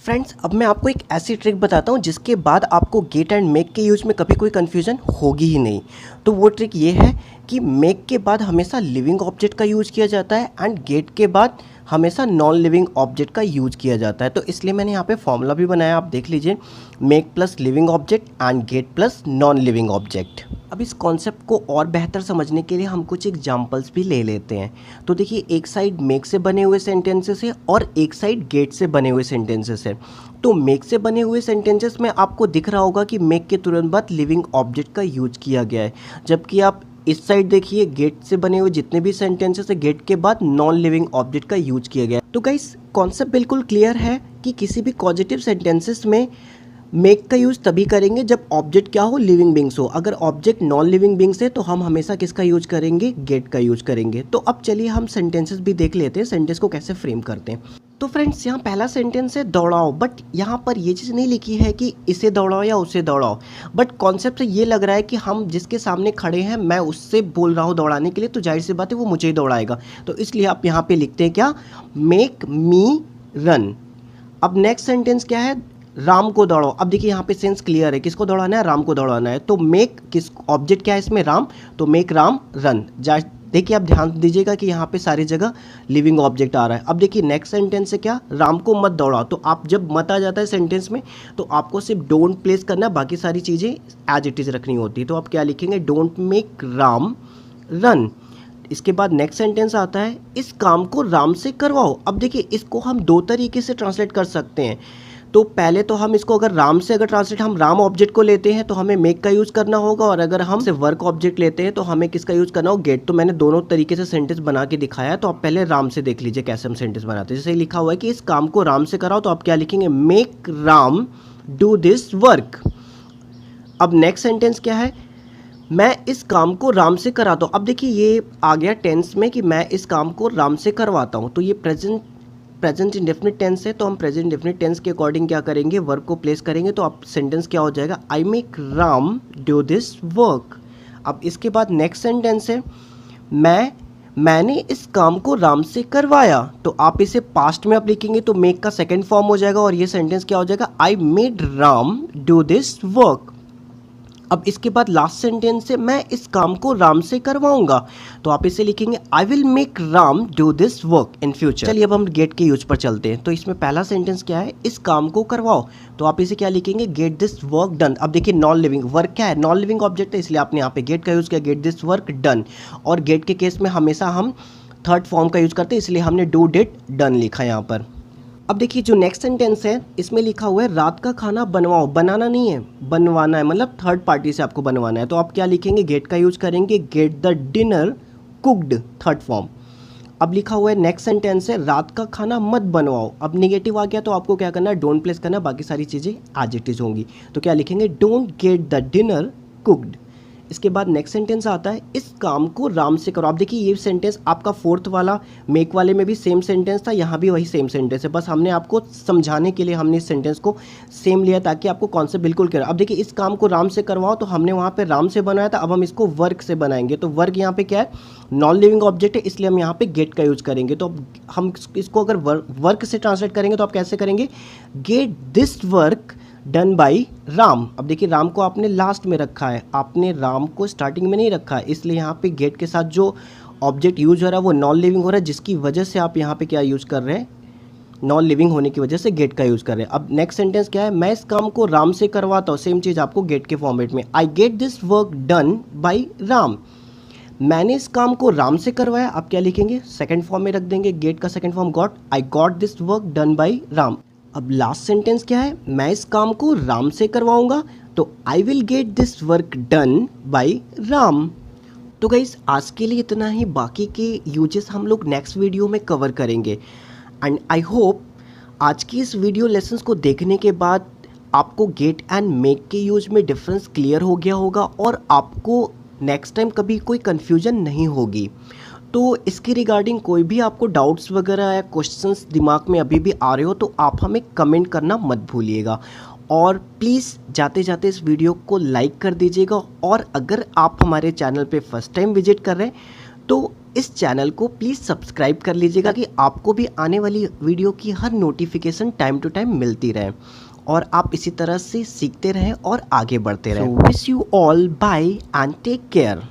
Friends, अब मैं आपको एक ऐसी ट्रिक बताता हूँ जिसके बाद आपको गेट एंड मेक के यूज में कभी कोई कन्फ्यूजन होगी ही नहीं। तो वो ट्रिक ये है कि मेक के बाद हमेशा लिविंग ऑब्जेक्ट का यूज किया जाता है एंड गेट के बाद हमेशा नॉन लिविंग ऑब्जेक्ट का यूज किया जाता है। तो इसलिए मैंने यहाँ पे फॉर्मूला भी बनाया, आप देख लीजिए, make plus living object and gate plus non living object. अब इस कॉन्सेप्ट को और बेहतर समझने के लिए हम कुछ एग्जांपल्स भी ले लेते हैं। तो देखिए, एक साइड मेक से बने हुए सेंटेंसेस है और एक साइड गेट से बने हुए सेंटेंसेस है। तो मेक से बने हुए सेंटेंसेस में आपको दिख रहा होगा कि मेक के तुरंत बाद लिविंग ऑब्जेक्ट का यूज किया गया है, जबकि आप इस साइड देखिए, गेट से बने हुए जितने भी सेंटेंसेस है गेट के बाद नॉन लिविंग ऑब्जेक्ट का यूज किया गया है। तो गाइस, कॉन्सेप्ट बिल्कुल क्लियर है कि किसी भी पॉजिटिव सेंटेंसेस में मेक का यूज़ तभी करेंगे जब ऑब्जेक्ट क्या हो, लिविंग बींग्स हो। अगर ऑब्जेक्ट नॉन लिविंग बींग्स है तो हम हमेशा किसका यूज करेंगे, गेट का यूज करेंगे। तो अब चलिए हम सेंटेंसेस भी देख लेते हैं, सेंटेंस को कैसे फ्रेम करते हैं। तो फ्रेंड्स, यहाँ पहला सेंटेंस है दौड़ाओ, बट यहाँ पर ये चीज़ नहीं लिखी है कि इसे दौड़ाओ या उसे दौड़ाओ, बट कॉन्सेप्ट ये लग रहा है कि हम जिसके सामने खड़े हैं, मैं उससे बोल रहा हूँ दौड़ाने के लिए, तो जाहिर सी बात है वो मुझे ही दौड़ाएगा। तो इसलिए आप यहाँ पे लिखते हैं क्या, मेक मी रन। अब नेक्स्ट सेंटेंस क्या है, राम को दौड़ाओ। अब देखिए यहाँ पे सेंस क्लियर है, किसको दौड़ाना है, राम को दौड़ाना है। तो मेक किस ऑब्जेक्ट क्या है इसमें, राम, तो मेक राम रन। देखिए, आप ध्यान दीजिएगा कि यहाँ पे सारी जगह लिविंग ऑब्जेक्ट आ रहा है। अब देखिए नेक्स्ट सेंटेंस है क्या, राम को मत दौड़ाओ। तो आप जब मत आ जाता है सेंटेंस में तो आपको सिर्फ डोंट प्लेस करना, बाकी सारी चीज़ें एज इट इज़ रखनी होती है। तो आप क्या लिखेंगे, डोंट मेक राम रन। इसके बाद नेक्स्ट सेंटेंस आता है, इस काम को राम से करवाओ। अब देखिए, इसको हम दो तरीके से ट्रांसलेट कर सकते हैं। तो पहले तो हम इसको अगर राम से ट्रांसलेट, हम राम ऑब्जेक्ट को लेते हैं तो हमें मेक का यूज़ करना होगा, और अगर हम से वर्क ऑब्जेक्ट लेते हैं तो हमें किसका यूज़ करना होगा, गेट। तो मैंने दोनों तरीके से सेंटेंस बना के दिखाया है, तो आप पहले राम से देख लीजिए कैसे हम सेंटेंस बनाते हैं। जैसे लिखा हुआ है कि इस काम को राम से कराओ, तो आप क्या लिखेंगे, make Ram do this work. अब नेक्स्ट सेंटेंस क्या है, मैं इस काम को राम से कराता हूँ। अब देखिए ये आ गया टेंस में कि मैं इस काम को राम से करवाता हूँ, तो ये प्रेजेंट इंडेफिनिट टेंस है। तो हम प्रेजेंट इंडेफिनिट टेंस के अकॉर्डिंग क्या करेंगे, वर्क को प्लेस करेंगे। तो अब सेंटेंस क्या हो जाएगा, I make Ram do this work. अब इसके बाद नेक्स्ट सेंटेंस है, मैंने इस काम को राम से करवाया। तो आप इसे पास्ट में आप लिखेंगे तो मेक का सेकेंड फॉर्म हो जाएगा, और ये सेंटेंस क्या हो जाएगा, I made Ram do this work. अब इसके बाद लास्ट सेंटेंस है, मैं इस काम को राम से करवाऊंगा। तो आप इसे लिखेंगे, I will make Ram do this work in future. चलिए अब हम गेट के यूज पर चलते हैं। तो इसमें पहला सेंटेंस क्या है, इस काम को करवाओ। तो आप इसे क्या लिखेंगे, गेट दिस वर्क डन। अब देखिए नॉन लिविंग वर्क क्या है, नॉन लिविंग ऑब्जेक्ट है, इसलिए आपने यहाँ पे गेट का यूज किया, गेट दिस वर्क डन। और गेट के केस में हमेशा हम थर्ड फॉर्म का यूज करते हैं, इसलिए हमने डू डिड डन लिखा यहाँ पर। अब देखिए जो नेक्स्ट सेंटेंस है इसमें लिखा हुआ है, रात का खाना बनवाओ। बनाना नहीं है, बनवाना है, मतलब थर्ड पार्टी से आपको बनवाना है। तो आप क्या लिखेंगे, गेट का यूज करेंगे, get the dinner cooked, third form. अब लिखा हुआ है नेक्स्ट सेंटेंस है, रात का खाना मत बनवाओ। अब नेगेटिव आ गया तो आपको क्या करना है, डोंट प्लेस करना, बाकी सारी चीज़ें एज इट इज होंगी। तो क्या लिखेंगे, don't get the dinner cooked. इसके बाद नेक्स्ट सेंटेंस आता है, इस काम को राम से करो। आप देखिए ये सेंटेंस आपका फोर्थ वाला मेक वाले में भी सेम सेंटेंस था, यहाँ भी वही सेम सेंटेंस है, बस हमने आपको समझाने के लिए हमने इस सेंटेंस को सेम लिया ताकि आपको कॉन्सेप्ट बिल्कुल क्लियर। अब देखिए इस काम को राम से करवाओ, तो हमने वहाँ पे राम से बनाया था, अब हम इसको वर्क से बनाएंगे। तो वर्क यहाँ पे क्या है, नॉन लिविंग ऑब्जेक्ट है, इसलिए हम यहाँ पे गेट का यूज करेंगे। तो हम इसको अगर वर्क से ट्रांसलेट करेंगे तो आप कैसे करेंगे, get this work done by Ram. अब देखिए राम को आपने लास्ट में रखा है, आपने राम को स्टार्टिंग में नहीं रखा है, इसलिए यहाँ पे गेट के साथ जो ऑब्जेक्ट यूज हो रहा है वो नॉन लिविंग हो रहा है, जिसकी वजह से आप यहाँ पे क्या यूज़ कर रहे हैं, नॉन लिविंग होने की वजह से गेट का यूज़ कर रहे हैं। अब नेक्स्ट सेंटेंस क्या है, मैं इस काम को राम से करवाता हूँ। सेम चीज़ आपको गेट के फॉर्मेट में, I get this work done by Ram. मैंने इस काम को राम से करवाया, आप क्या लिखेंगे, सेकेंड फॉर्म में रख देंगे, गेट का second form got, I got this work done by Ram. अब लास्ट सेंटेंस क्या है, मैं इस काम को राम से करवाऊंगा, तो I will get this work done by Ram. तो गाइस आज के लिए इतना ही, बाकी के यूजेस हम लोग नेक्स्ट वीडियो में कवर करेंगे। एंड आई होप आज की इस वीडियो लेसन्स को देखने के बाद आपको गेट एंड मेक के यूज में डिफरेंस क्लियर हो गया होगा, और आपको नेक्स्ट टाइम कभी कोई कन्फ्यूजन नहीं होगी। तो इसके रिगार्डिंग कोई भी आपको डाउट्स वगैरह या क्वेश्चंस दिमाग में अभी भी आ रहे हो तो आप हमें कमेंट करना मत भूलिएगा, और प्लीज़ जाते जाते इस वीडियो को लाइक कर दीजिएगा। और अगर आप हमारे चैनल पे फर्स्ट टाइम विजिट कर रहे हैं तो इस चैनल को प्लीज़ सब्सक्राइब कर लीजिएगा कि आपको भी आने वाली वीडियो की हर नोटिफिकेशन टाइम टू टाइम मिलती रहे और आप इसी तरह से सीखते रहें और आगे बढ़ते रहें। Wish you all bye and take care.